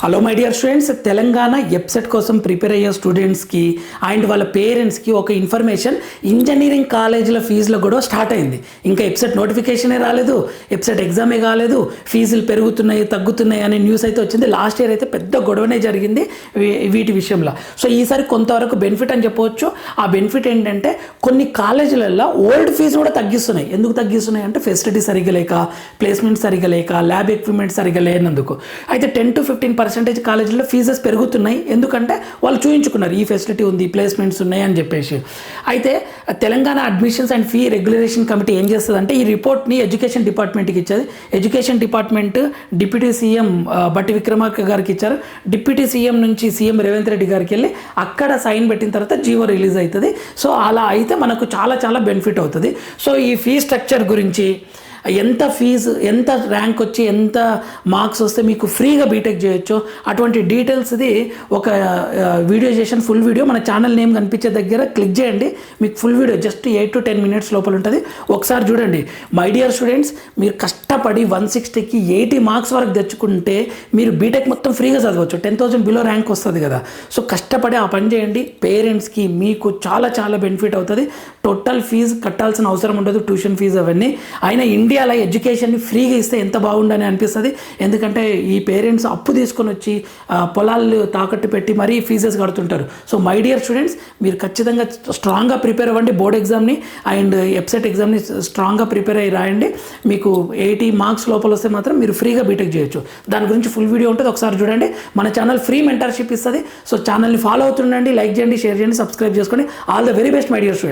Hello my dear students, Telangana EAPCET కోసం prepare అయ్యే స్టూడెంట్స్కి అండ్ వాళ్ళ పేరెంట్స్కి ఒక ఇన్ఫర్మేషన్. ఇంజనీరింగ్ కాలేజీల ఫీజులో కూడా స్టార్ట్ అయింది. ఇంకా ఎప్సెట్ నోటిఫికేషనే రాలేదు, ఎప్సెట్ ఎగ్జామే కాలేదు, ఫీజులు పెరుగుతున్నాయి తగ్గుతున్నాయి అనే న్యూస్ అయితే వచ్చింది. లాస్ట్ ఇయర్ అయితే పెద్ద గొడవనే జరిగింది వీటి విషయంలో. సో ఈసారి కొంతవరకు బెనిఫిట్ అని చెప్పవచ్చు. ఆ బెనిఫిట్ ఏంటంటే కొన్ని కాలేజీలలో ఓల్డ్ ఫీజు కూడా తగ్గిస్తున్నాయి. ఎందుకు తగ్గిస్తున్నాయి అంటే ఫెసిలిటీ సరిగ్గా లేక, ప్లేస్మెంట్ సరిగ్గా లేక, ల్యాబ్ ఎక్విప్మెంట్ సరిగ్గా లేనందుకు. అయితే 10 to 15% కాలేజీలో ఫీజెస్ పెరుగుతున్నాయి. ఎందుకంటే వాళ్ళు చూయించుకున్నారు ఈ ఫెసిలిటీ ఉంది, ప్లేస్మెంట్స్ ఉన్నాయి అని చెప్పేసి. అయితే Telangana admissions and fee regulation committee ఏం చేస్తుందంటే ఈ రిపోర్ట్ని ఎడ్యుకేషన్ డిపార్ట్మెంట్కి ఇచ్చేది. ఎడ్యుకేషన్ డిపార్ట్మెంట్ డిప్యూటీ సీఎం బట్టి విక్రమార్క గారికి ఇచ్చారు. డిప్యూటీ సీఎం నుంచి సీఎం రేవంత్ రెడ్డి గారికి వెళ్ళి అక్కడ సైన్ పెట్టిన తర్వాత జీవో రిలీజ్ అవుతుంది. సో అలా అయితే మనకు చాలా చాలా బెనిఫిట్ అవుతుంది. సో ఈ ఫీ స్ట్రక్చర్ గురించి, ఎంత ఫీజు, ఎంత ర్యాంక్ వచ్చి, ఎంత మార్క్స్ వస్తే మీకు ఫ్రీగా బీటెక్ చేయొచ్చు, అటువంటి డీటెయిల్స్ది ఒక వీడియో చేసిన ఫుల్ వీడియో మన ఛానల్ నేమ్ కనిపించే దగ్గర క్లిక్ చేయండి. మీకు full video just 8 to 10 minutes లోపల ఉంటుంది. ఒకసారి చూడండి. మై డియర్ స్టూడెంట్స్, మీరు కష్టపడి 160కి 80 మార్క్స్ వరకు తెచ్చుకుంటే మీరు బీటెక్ మొత్తం ఫ్రీగా చదవచ్చు. 10,000 బిలో ర్యాంక్ వస్తుంది కదా. సో కష్టపడి ఆ పని చేయండి. పేరెంట్స్కి మీకు చాలా చాలా బెనిఫిట్ అవుతుంది. టోటల్ ఫీజు కట్టాల్సిన అవసరం ఉండదు, ట్యూషన్ ఫీజు అవన్నీ. అయినా ఇండియాలో ఎడ్యుకేషన్ని ఫ్రీగా ఇస్తే ఎంత బాగుండని అనిపిస్తుంది. ఎందుకంటే ఈ పేరెంట్స్ అప్పు తీసుకొని వచ్చి పొలాలు తాకట్టు పెట్టి మరీ ఫీజెస్ కడుతుంటారు. సో మై డియర్ స్టూడెంట్స్, మీరు ఖచ్చితంగా స్ట్రాంగ్గా ప్రిపేర్ అవ్వండి. బోర్డ్ ఎగ్జామ్ని అండ్ ఎప్సెట్ ఎగ్జామ్ని స్ట్రాంగ్గా ప్రిపేర్ అయ్యి రాయండి. మీకు 80 మార్క్స్ లోపల వస్తే మాత్రం మీరు ఫ్రీగా బీటెక్ చేయొచ్చు. దాని గురించి ఫుల్ వీడియో ఉంటుంది, ఒకసారి చూడండి. మన ఛానల్ ఫ్రీ మెంటర్షిప్ ఇస్తుంది. సో ఛానల్ని ఫాలో అవుతుండండి, లైక్ చేయండి, షేర్ చేయండి, సబ్స్క్రైబ్ చేసుకోండి. All the very best my dear students.